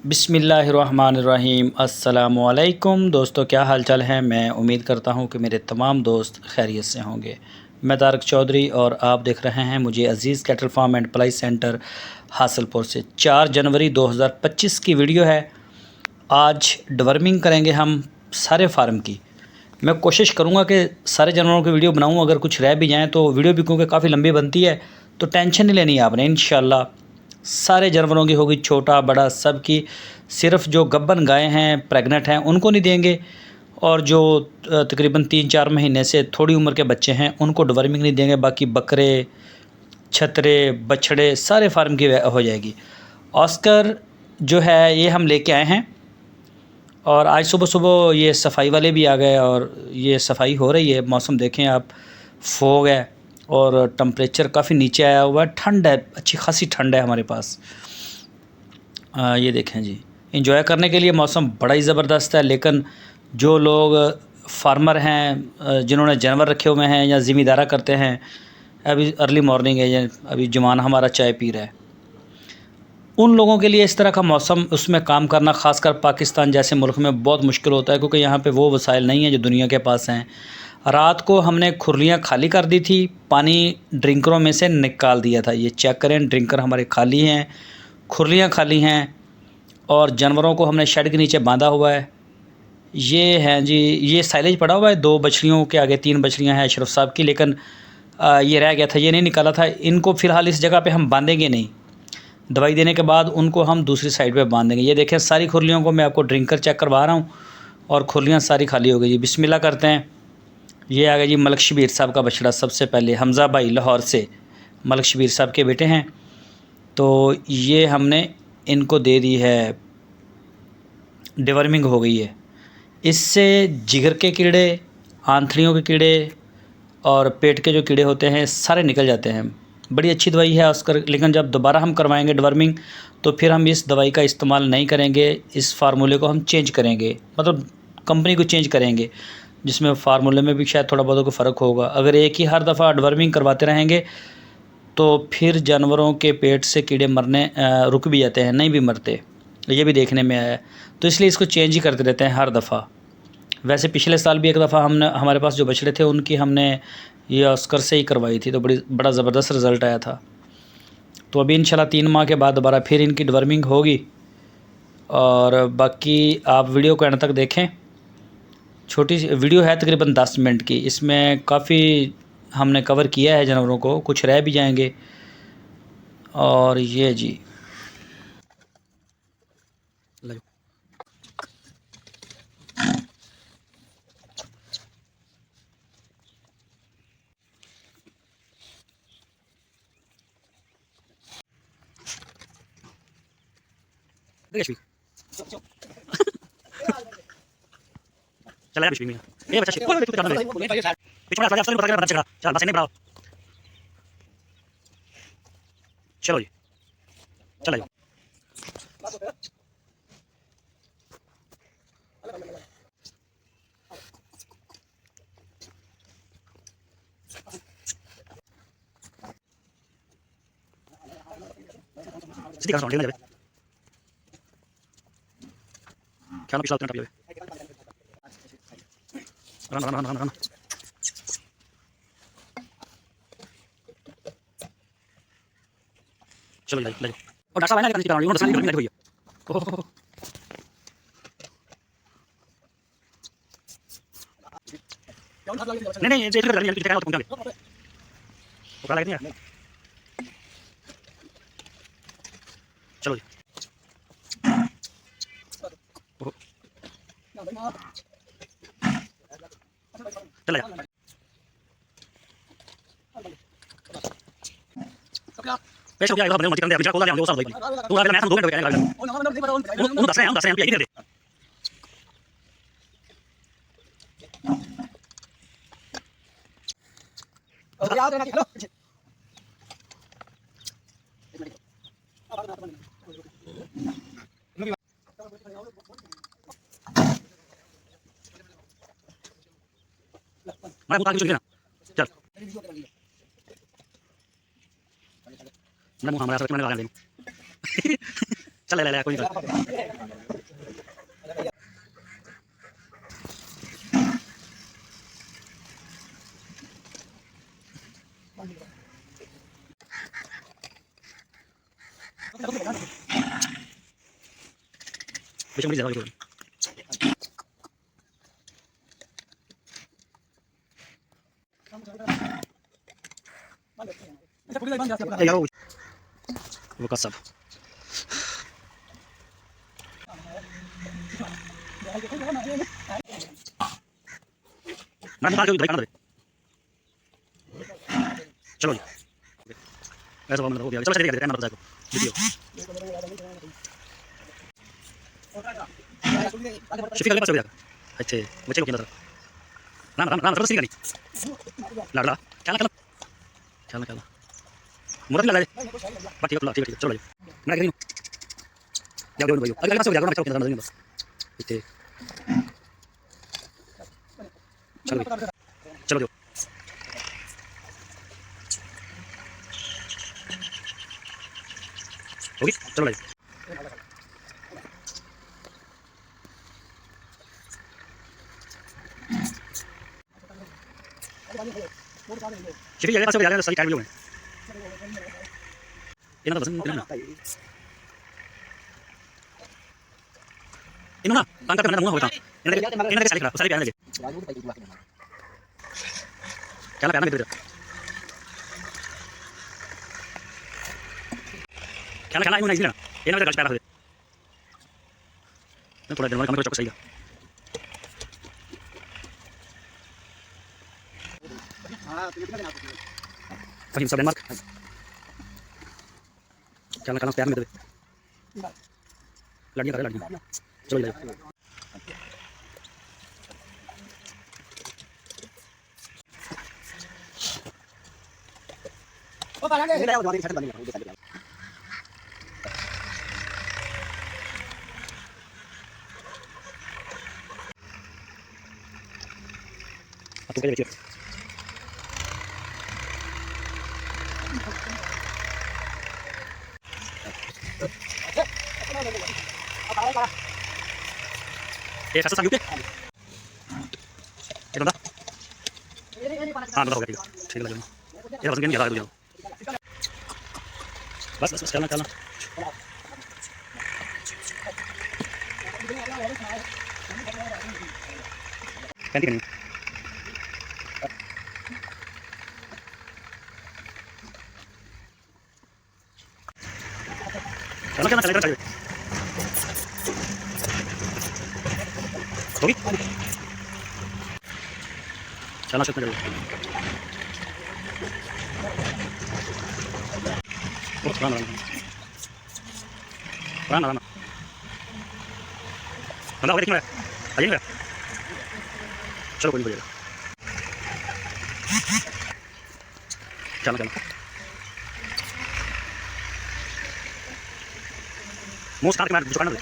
बिस्मिल्लाहिर्रहमानिर्रहीम। अस्सलामुअलैकुम दोस्तों, क्या हाल चाल है। मैं उम्मीद करता हूँ कि मेरे तमाम दोस्त खैरियत से होंगे। मैं तारक चौधरी और आप देख रहे हैं मुझे अज़ीज़ कैटल फार्म एंड पलाई सेंटर हासलपुर से। 4 जनवरी 2025 की वीडियो है। आज डिवर्मिंग करेंगे हम सारे फार्म की। मैं कोशिश करूँगा कि सारे जानवरों की वीडियो बनाऊँ, अगर कुछ रह भी जाएँ तो वीडियो भी क्योंकि काफ़ी लंबी बनती है तो टेंशन नहीं लेनी आपने। इंशाल्लाह सारे जानवरों की होगी, छोटा बड़ा सब की। सिर्फ जो गब्बन गायें हैं, प्रेग्नेंट हैं, उनको नहीं देंगे, और जो तकरीबन 3-4 महीने से थोड़ी उम्र के बच्चे हैं उनको डिवर्मिंग नहीं देंगे। बाकी बकरे, छतरे, बछड़े सारे फार्म की हो जाएगी। ऑस्कर जो है ये हम लेके आए हैं, और आज सुबह सुबह ये सफाई वाले भी आ गए और ये सफाई हो रही है। मौसम देखें आप, फोग है और टम्परेचर काफ़ी नीचे आया हुआ है। ठंड है, अच्छी खासी ठंड है हमारे पास। ये देखें जी, इंजॉय करने के लिए मौसम बड़ा ही ज़बरदस्त है। लेकिन जो लोग फार्मर हैं, जिन्होंने जानवर रखे हुए हैं या ज़िम्मेदारा करते हैं, अभी अर्ली मॉर्निंग है या अभी जवान हमारा चाय पी रहा है, उन लोगों के लिए इस तरह का मौसम उसमें काम करना ख़ासकर पाकिस्तान जैसे मुल्क में बहुत मुश्किल होता है, क्योंकि यहाँ पे वो वसाइल नहीं है जो दुनिया के पास हैं। रात को हमने खुरलियाँ खाली कर दी थी, पानी ड्रिंकरों में से निकाल दिया था। ये चेक करें, ड्रिंकर हमारे खाली हैं, खुरलियाँ खाली हैं, और जानवरों को हमने शेड के नीचे बांधा हुआ है। ये हैं जी, ये साइलेज पड़ा हुआ है। 2 बछड़ियों के आगे 3 बछड़ियाँ हैं अशरफ साहब की, लेकिन ये रह गया था, ये नहीं निकाला था। इनको फ़िलहाल इस जगह पे हम बांधेंगे नहीं, दवाई देने के बाद उनको हम दूसरी साइड पे बांध देंगे। ये देखें, सारी खुरलियों को मैं आपको ड्रिंकर चेक करवा रहा हूँ और खुरलियाँ सारी खाली हो गई जी। बिस्मिल्लाह करते हैं। ये आ गया जी मलक शबीर साहब का बछड़ा। सबसे पहले हमज़ा भाई लाहौर से मलक शबीर साहब के बेटे हैं, तो ये हमने इनको दे दी है, डिवर्मिंग हो गई है। इससे जिगर के कीड़े, आंथड़ियों के कीड़े और पेट के जो कीड़े होते हैं सारे निकल जाते हैं। बड़ी अच्छी दवाई है ऑस्कर। लेकिन जब दोबारा हम करवाएंगे डिवर्मिंग तो फिर हम इस दवाई का इस्तेमाल नहीं करेंगे, इस फार्मूले को हम चेंज करेंगे, मतलब कंपनी को चेंज करेंगे, जिसमें फार्मूले में भी शायद थोड़ा बहुत फ़र्क होगा। अगर एक ही हर दफ़ा डिवर्मिंग करवाते रहेंगे तो फिर जानवरों के पेट से कीड़े मरने रुक भी जाते हैं, नहीं भी मरते, ये भी देखने में आया है। तो इसलिए इसको चेंज ही करते रहते हैं हर दफ़ा। वैसे पिछले साल भी एक दफ़ा हमने, हमारे पास जो बछड़े थे उनकी हमने ये ऑस्कर से ही करवाई थी, तो बड़ा ज़बरदस्त रिज़ल्ट आया था। तो अभी इंशाल्लाह 3 माह के बाद दोबारा फिर इनकी डिवर्मिंग होगी। और बाकी आप वीडियो को एंड तक देखें। छोटी सी वीडियो है, तकरीबन 10 मिनट की। इसमें काफ़ी हमने कवर किया है जानवरों को, कुछ रह भी जाएंगे। और ये जी चला यार में ये बच्चा शिट पीछे में पता चला चल बस नहीं बढ़ाओ। चलो जी, चला जी। सीधी कहां जावे क्या ना पिछला उतना जावे रन। चलो जी, ले और डॉक्टर साहब आए ना, लेकिन उन्होंने दसना नहीं हुई है। ओहो नहीं नहीं, ये इधर करनी है, क्या होता है वो करा लेते हैं। चलो जी, चला जा पेश हो गया। बने मत करते, बिचारा कोला ले आंदे वो सब भाई तू अगर मैं 2 घंटे कहने लगा वो दस रहे हैं यही दे याद रहना लो। मैं मुंह ताकि चल चल मैं मुंह हमारा सब मैंने लगा दे चल ले ले कोई नहीं। बेशक मुझे ज्यादा यार वो का सब मैं निकाल के खाना दे। चलो जी ऐसा हो गया। चलो चलिए कैमरा बताओ वीडियो शिफी का पास हो गया। अच्छे बच्चे को अंदर राम राम राम सही नहीं लड़ा चला चला चला चला मुरत लगा दे ठीक है ठीक है चलो मैं कहीं जाओ जाओ भाई अगले पास हो जाओ ना चलो अंदर इतने चलो चलो जाओ ओके चलो भाई शिफी अगले पास हो जाएगा सही टाइम में इन्होंने बस इन्होंने ना काम करके मैं होता इन्होंने सारी खराब सारी प्यार लगे क्या प्यार लगे क्या खाना इन्होंने इसलिए इन्होंने गलत प्यार लगे मैं थोड़ा दिन में काम कर चुका सही है फहीम सब डेनमार्क क्या खाना प्यार में दे लड़कियां करे लड़कियां चलो जाओ ओ पाला दे ले दो छट बंद कर अब तो क्या देखिए ये कैसा सा यूके ये बंदा हां बंदा हो गया ठीक है ये बस गेम खेला है तू बस बस चलना चलना कैंटी करनी चलना चलना चलेगा चलेगा होगी चलना कितना चलेगा बहुत पुराना पुराना पुराना बंदा देखना है आइए ना चलो कोई नहीं चलना चलना मुंह काट के मार दुकान में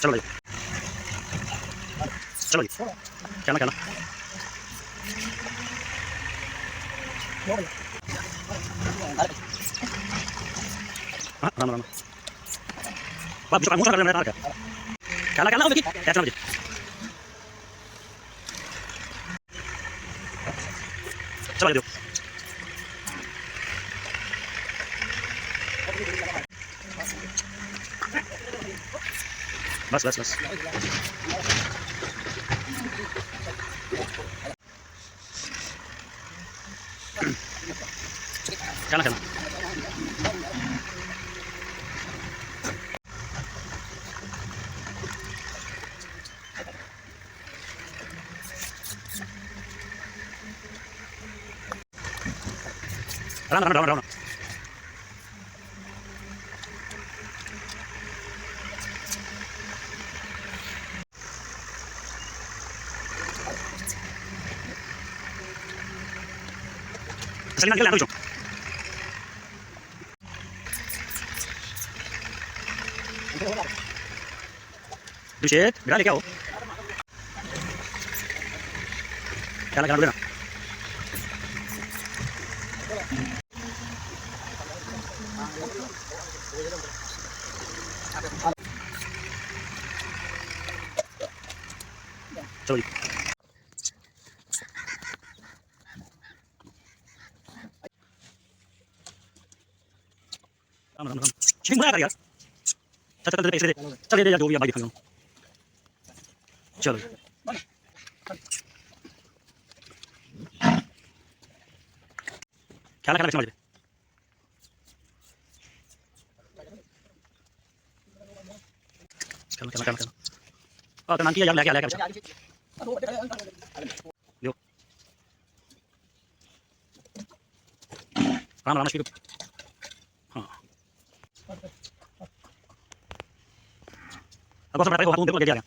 चलो भाई चलो चलना चलना हाँ राम राम बाप दुकान मुंह काट के मार क्या क्या होगी क्या चलो चलो बस बस बस चला चला Ram Ram Ram Ram Salinan kita lihat Buset, berani kau? Jalan dulu na. चलो जी। राम राम राम शिपिंग बुरा कर यार। चल चल चल पैसे दे, चल दे यार जो भी है भाई दिखा। चलो ख्याल रखना बच्चे। चलो चलो चलो चलो तो नाम किया यार, लेके आ लेके लो। राम राम शिपिंग। हाँ अब बस बैठा हो, हाथ मुंह देखो, लेके आ गया।